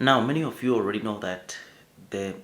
Now, many of you already know that the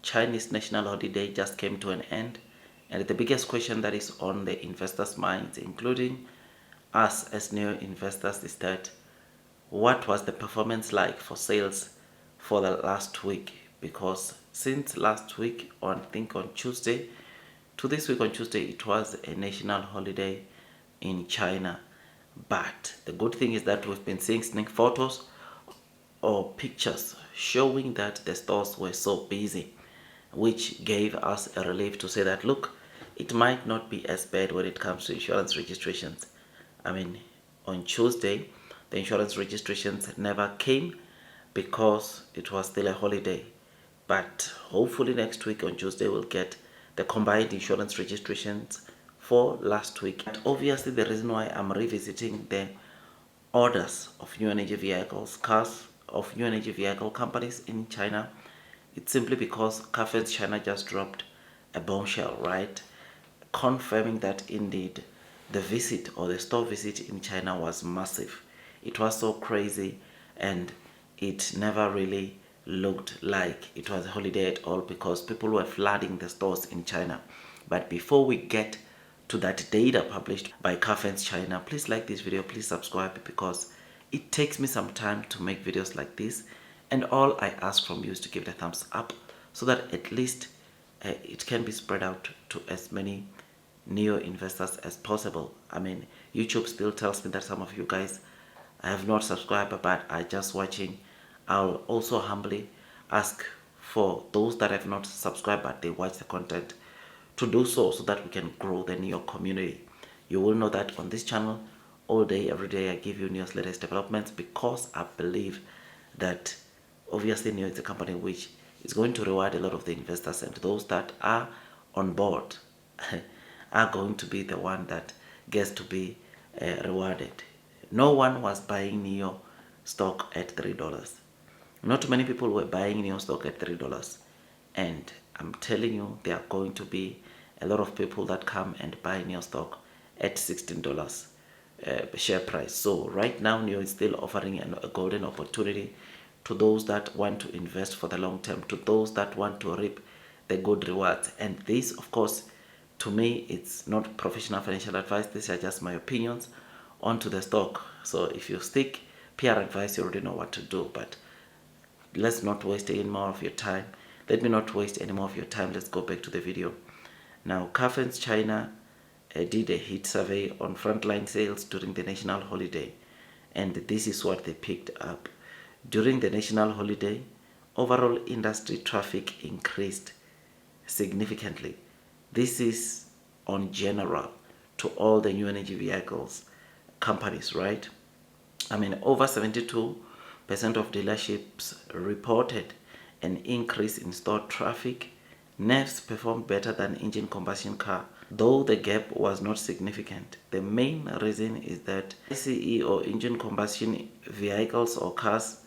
Chinese national holiday just came to an end, and the biggest question that is on the investors' minds, including us as new investors, is that what was the performance like for sales for the last week? Because since last week, on I think on Tuesday, to this week on Tuesday, it was a national holiday in China. But the good thing is that we've been seeing sneak photos or pictures showing that the stores were so busy, which gave us a relief to say that, look, it might not be as bad when it comes to insurance registrations. I mean, on Tuesday, the insurance registrations never came because it was still a holiday. But hopefully next week on Tuesday, we'll get the combined insurance registrations for last week. But obviously, the reason why I'm revisiting the orders of new energy vehicles, cars of new energy vehicle companies in China, it's simply because Cafes China just dropped a bombshell, right? Confirming that indeed the visit or the store visit in China was massive. It was so crazy, and it never really looked like it was a holiday at all because people were flooding the stores in China. But before we get to that data published by Cafes China, please like this video, please subscribe, because it takes me some time to make videos like this, and all I ask from you is to give it a thumbs up so that at least it can be spread out to as many neo investors as possible. I mean, YouTube still tells me that some of you guys have not subscribed but are just watching. I'll also humbly ask for those that have not subscribed but they watch the content to do so that we can grow the neo community. You will know that on this channel, all day, every day, I give you news, latest developments, because I believe that obviously Neo is a company which is going to reward a lot of the investors, and those that are on board are going to be the one that gets to be rewarded. No one was buying Neo stock at $3. Not many people were buying Neo stock at $3. And I'm telling you, there are going to be a lot of people that come and buy Neo stock at $16 share price. So right now, Neo is still offering a golden opportunity to those that want to invest for the long term, to those that want to reap the good rewards. And this, of course, to me, it's not professional financial advice. These are just my opinions onto the stock. So if you stick PR advice, you already know what to do. But let's not waste any more of your time. Let me not waste any more of your time. Let's go back to the video. Now, Cafes China did a heat survey on frontline sales during the national holiday, and this is what they picked up. During the national holiday, overall industry traffic increased significantly. This is on general to all the new energy vehicles companies, right? I mean, over 72% of dealerships reported an increase in store traffic. NEVs performed better than engine combustion car, though the gap was not significant. The main reason is that ICE or engine combustion vehicles or cars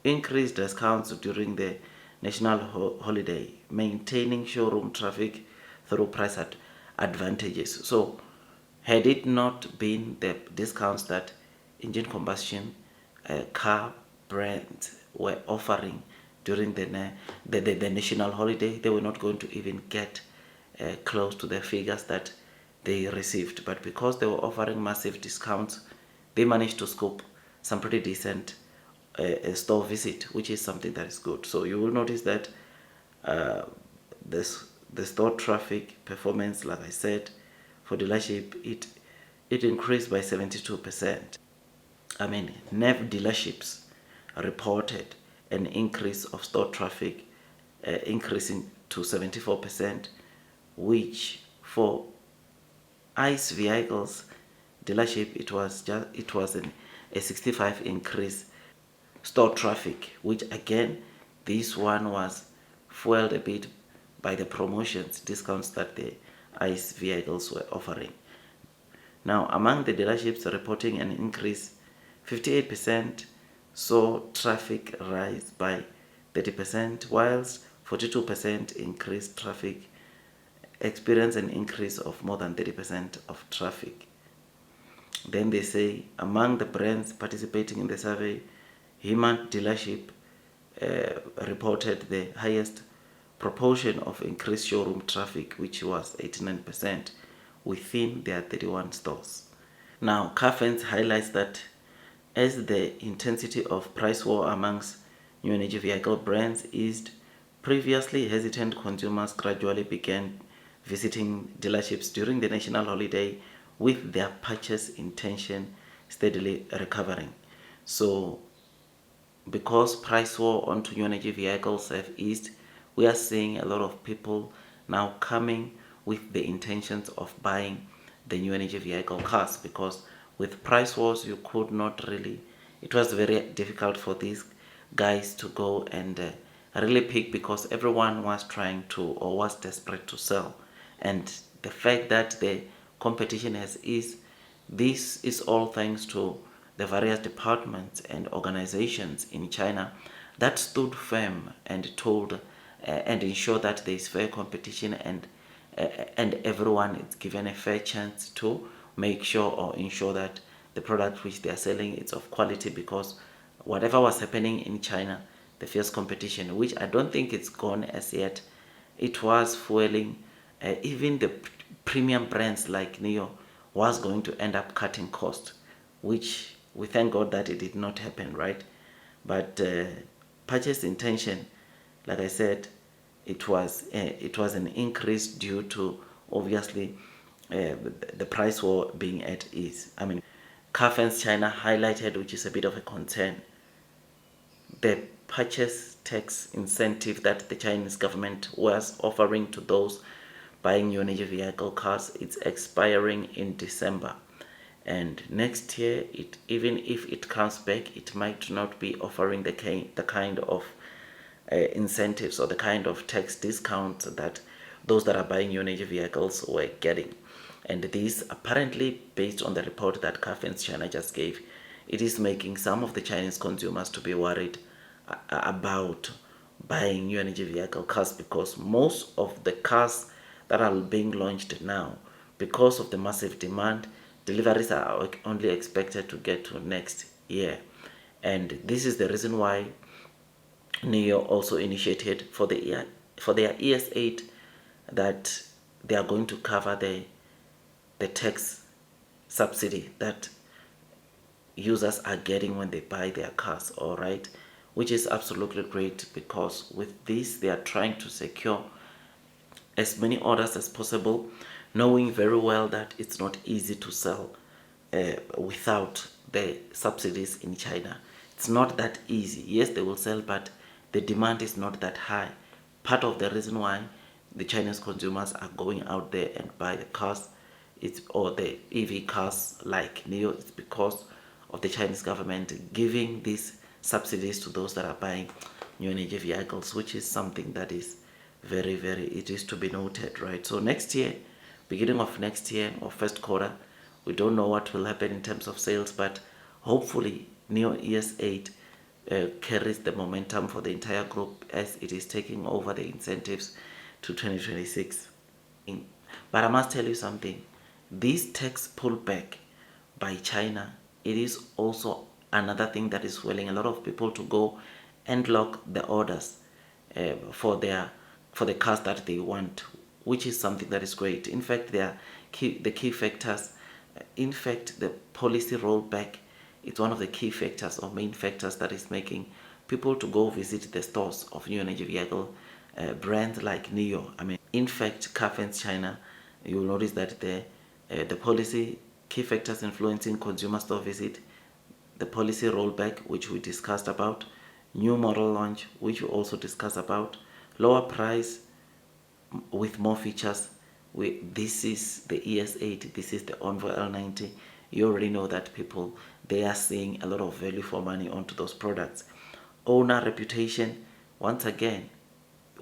increased discounts during the national holiday, maintaining showroom traffic through price advantages. So, had it not been the discounts that engine combustion car brands were offering during the national holiday, they were not going to even get close to the figures that they received. But because they were offering massive discounts, they managed to scoop some pretty decent store visit, which is something that is good. So you will notice that the store traffic performance, like I said, for dealership, it increased by 72%. I mean, NEV dealerships reported an increase of store traffic increasing to 74%, which for ICE vehicles dealership it was a 65 increase store traffic, which again, this one was fueled a bit by the promotions, discounts that the ICE vehicles were offering. Now, among the dealerships reporting an increase, 58% saw traffic rise by 30%, whilst 42% increased traffic experienced an increase of more than 30% of traffic. Then they say, among the brands participating in the survey, Hyman dealership reported the highest proportion of increased showroom traffic, which was 89% within their 31 stores. Now, Carfens highlights that as the intensity of price war amongst new energy vehicle brands eased, previously hesitant consumers gradually began visiting dealerships during the national holiday, with their purchase intention steadily recovering. So, because price war onto new energy vehicles have eased, we are seeing a lot of people now coming with the intentions of buying the new energy vehicle cars, because with price wars you could not really, it was very difficult for these guys to go and really pick, because everyone was trying to or was desperate to sell. And the fact that the competition has eased, this is all thanks to the various departments and organizations in China that stood firm and told and ensure that there is fair competition, and everyone is given a fair chance to make sure or ensure that the product which they are selling is of quality. Because whatever was happening in China, the fierce competition, which I don't think it's gone as yet, it was fueling even the premium brands like Neo was going to end up cutting cost, which we thank God that it did not happen, right? But purchase intention, like I said, it was an increase due to obviously the price war being at ease. I mean, Carfens China highlighted, which is a bit of a concern, the purchase tax incentive that the Chinese government was offering to those buying new energy vehicle cars. It's expiring in December, and next year, even if it comes back, it might not be offering the kind of incentives or the kind of tax discounts that those that are buying new energy vehicles were getting. And this, apparently, based on the report that Carfens China just gave, it is making some of the Chinese consumers to be worried about buying new energy vehicle cars, because most of the cars that are being launched now, because of the massive demand, deliveries are only expected to get to next year. And this is the reason why NEO also initiated for their ES8 that they are going to cover the tax subsidy that users are getting when they buy their cars, all right, which is absolutely great, because with this they are trying to secure as many orders as possible, knowing very well that it's not easy to sell without the subsidies in China. It's not that easy. Yes, they will sell, but the demand is not that high. Part of the reason why the Chinese consumers are going out there and buy the cars, or the EV cars like Neo, it's because of the Chinese government giving these subsidies to those that are buying new energy vehicles, which is something that is very, very, it is to be noted, right? So next year, beginning of next year or first quarter, we don't know what will happen in terms of sales, but hopefully Neo ES8 carries the momentum for the entire group as it is taking over the incentives to 2026. But I must tell you something, this tax pullback by China, it is also another thing that is fueling a lot of people to go and lock the orders for the cars that they want, which is something that is great. In fact, the key factors, in fact, the policy rollback, it's one of the key factors or main factors that is making people to go visit the stores of new energy vehicle brands like Neo. I mean, in fact, Carfens China, you will notice that the policy key factors influencing consumer store visit, the policy rollback, which we discussed about, new model launch, which we also discussed about, lower price with more features. This is the ES8, this is the Envoy L90. You already know that people, they are seeing a lot of value for money onto those products. Owner reputation, once again,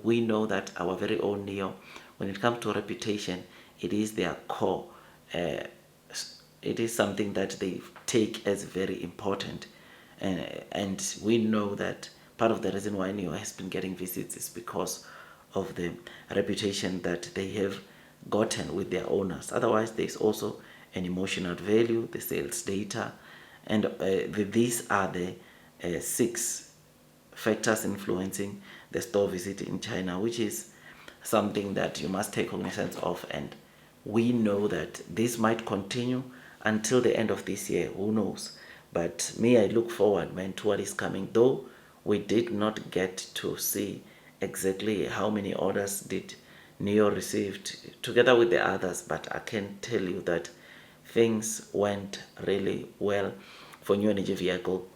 we know that our very own Neo, when it comes to reputation, it is their core. It is something that they take as very important, and we know that part of the reason why Neo has been getting visits is because of the reputation that they have gotten with their owners. Otherwise, there's also an emotional value, the sales data, and these are the 6 factors influencing the store visit in China, which is something that you must take cognizance of. And we know that this might continue until the end of this year. Who knows? But me, I look forward, man, to what is coming. Though we did not get to see exactly how many orders did NEO received together with the others, but I can tell you that things went really well for new energy vehicle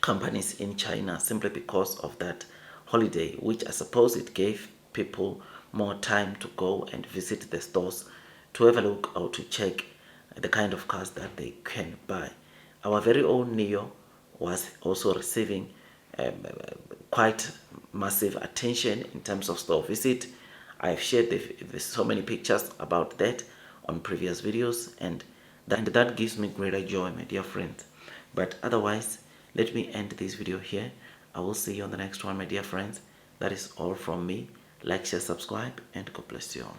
companies in China, simply because of that holiday, which I suppose it gave people more time to go and visit the stores to have a look or to check the kind of cars that they can buy. Our very own NEO was also receiving quite massive attention in terms of store visit. I've shared so many pictures about that on previous videos, and that gives me greater joy, my dear friends. But otherwise, let me end this video here. I will see you on the next one, my dear friends. That is all from me. Like, share, subscribe, and God bless you all.